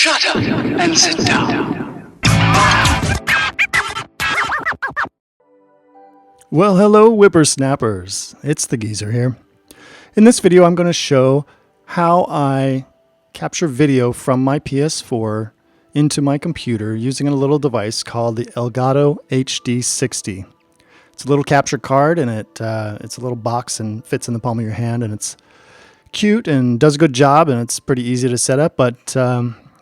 Shut up and sit down. Well, hello whippersnappers. It's the Geezer here. In this video, I'm going to show how I capture video from my PS4 into my computer using a little device called the Elgato HD60. It's a little capture card, and it's a little box and fits in the palm of your hand, and it's cute and does a good job, and it's pretty easy to set up. But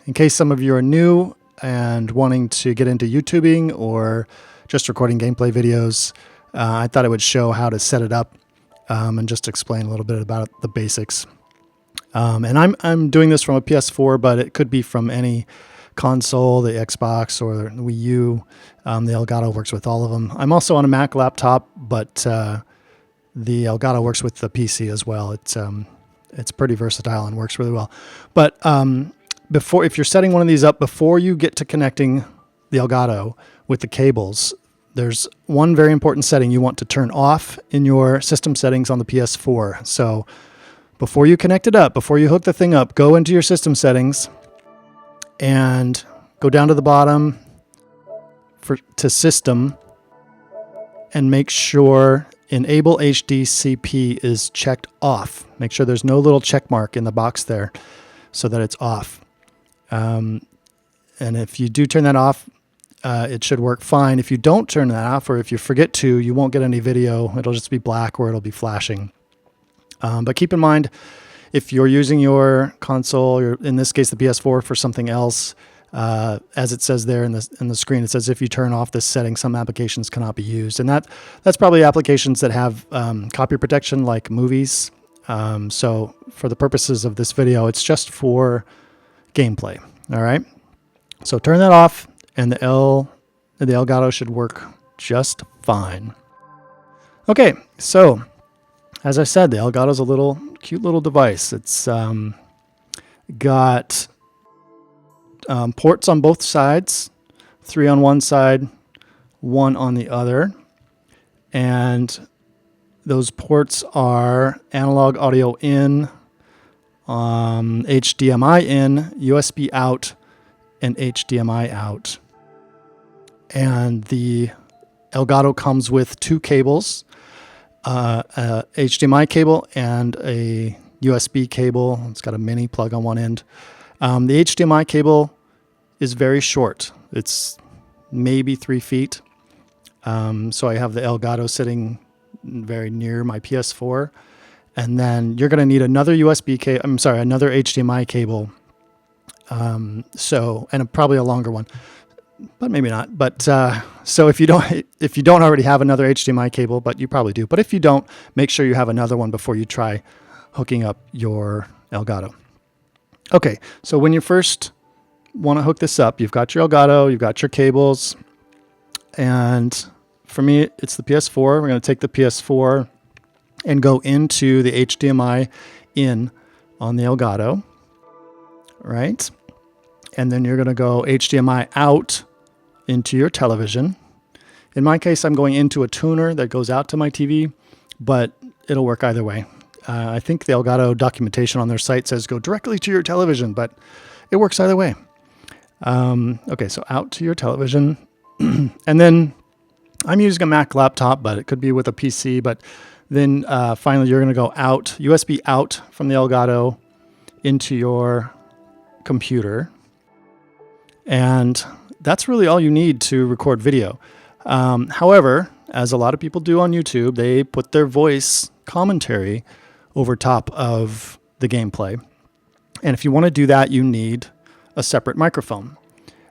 in case some of you are new and wanting to get into YouTubing or just recording gameplay videos, I thought I would show how to set it up and just explain a little bit about the basics. And I'm doing this from a PS4, but it could be from any console, the Xbox or the WiiU. The Elgato works with all of them. I'm also on a Mac laptop, but the Elgato works with the PC as well. It's pretty versatile and works really well. But if you're setting one of these up, before you get to connecting the Elgato with the cables, there's one very important setting you want to turn off in your system settings on the PS4. So before you connect it up, before you hook the thing up, go into your system settings and go down to the bottom to system and make sure enable HDCP is checked off. Make sure there's no little check mark in the box there so that it's off. And if you do turn that off, it should work fine. If you don't turn that off, or if you forget to, you won't get any video. It'll just be black or it'll be flashing. But keep in mind, if you're using your console, or in this case the PS4, for something else, as it says there in the screen, it says if you turn off this setting, some applications cannot be used. And that's probably applications that have copy protection, like movies. So for the purposes of this video, it's just for gameplay. All right. So turn that off, and the Elgato should work just fine. Okay, so as I said, the Elgato is a cute little device. It's got ports on both sides, 3 on one side, 1 on the other, and those ports are analog audio in, HDMI in, USB out, and HDMI out. And the Elgato comes with 2 cables, a HDMI cable and a USB cable. It's got a mini plug on one end. The HDMI cable is very short. It's maybe 3 feet. So I have the Elgato sitting very near my PS4. And then you're going to need another another HDMI cable. And probably a longer one, but maybe not. But so if you don't already have another HDMI cable, but you probably do. But if you don't, make sure you have another one before you try hooking up your Elgato. Okay, so when you first want to hook this up, you've got your Elgato, you've got your cables, and for me, it's the PS4. We're going to take the PS4 and go into the HDMI in on the Elgato, right? And then you're going to go HDMI out into your television. In my case, I'm going into a tuner that goes out to my TV, but it'll work either way. I think the Elgato documentation on their site says go directly to your television, but it works either way. Okay, so out to your television. And then I'm using a Mac laptop, but it could be with a PC. But then finally, you're going to go out, USB out from the Elgato into your computer. And that's really all you need to record video. However, as a lot of people do on YouTube, they put their voice commentary over top of the gameplay. And if you want to do that, you need a separate microphone.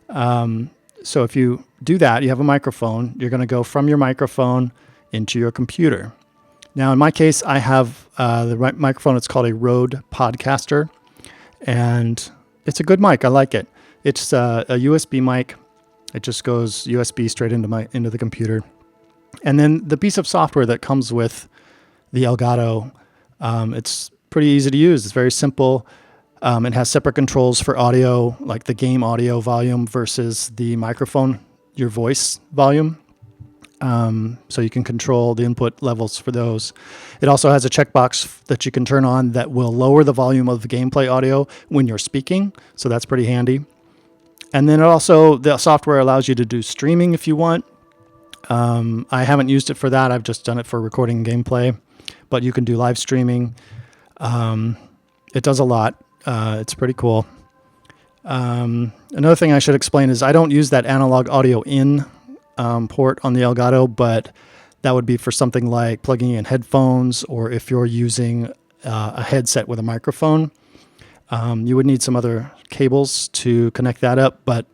So if you do that, you have a microphone, you're going to go from your microphone into your computer. Now, in my case, I have the microphone. It's called a Rode Podcaster, and it's a good mic. I like it. It's a USB mic. It just goes USB straight into the computer. And then the piece of software that comes with the Elgato, it's pretty easy to use. It's very simple. It has separate controls for audio, like the game audio volume versus the microphone, your voice volume. So you can control the input levels for those. It also has a checkbox that you can turn on that will lower the volume of the gameplay audio when you're speaking. So that's pretty handy. And then also the software allows you to do streaming if you want. I haven't used it for that. I've just done it for recording gameplay, but you can do live streaming. It does a lot. It's pretty cool. Another thing I should explain is I don't use that analog audio in port on the Elgato, but that would be for something like plugging in headphones, or if you're using a headset with a microphone. You would need some other cables to connect that up, but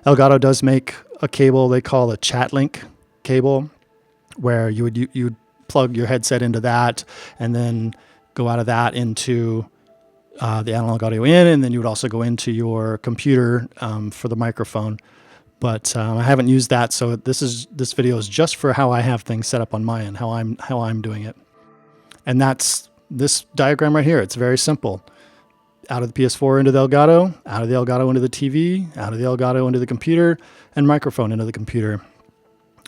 Elgato does make a cable they call a chat link cable, where you would plug your headset into that and then go out of that into the analog audio in, and then you would also go into your computer for the microphone. But I haven't used that, so this video is just for how I have things set up on my end, how I'm doing it. And that's this diagram right here. It's very simple. Out of the PS4 into the Elgato, out of the Elgato into the TV, out of the Elgato into the computer, and microphone into the computer.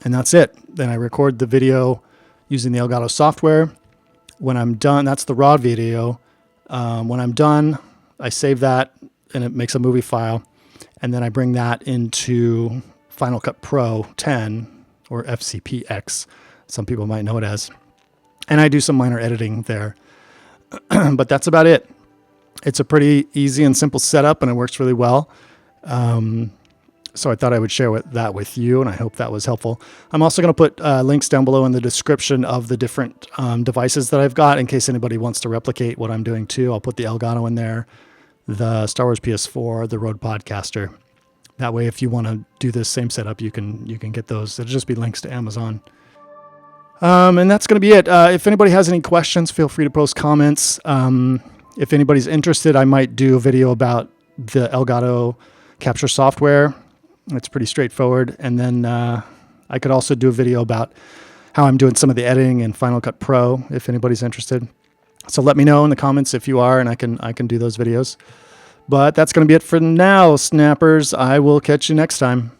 And that's it. Then I record the video using the Elgato software. When I'm done, that's the raw video. When I'm done, I save that and it makes a movie file. And then I bring that into Final Cut Pro 10 or FCPX. Some people might know it as. And I do some minor editing there. But that's about it. It's a pretty easy and simple setup, and it works really well. So I thought I would share that with you, and I hope that was helpful. I'm also going to put links down below in the description of the different devices that I've got in case anybody wants to replicate what I'm doing too. I'll put the Elgato in there, the Star Wars PS4, the Rode Podcaster. That way, if you want to do this same setup, you can get those. It'll just be links to Amazon. And that's going to be it. If anybody has any questions, feel free to post comments. If anybody's interested, I might do a video about the Elgato capture software. It's pretty straightforward. And then I could also do a video about how I'm doing some of the editing in Final Cut Pro, if anybody's interested. So let me know in the comments if you are, and I can do those videos. But that's going to be it for now, snappers. I will catch you next time.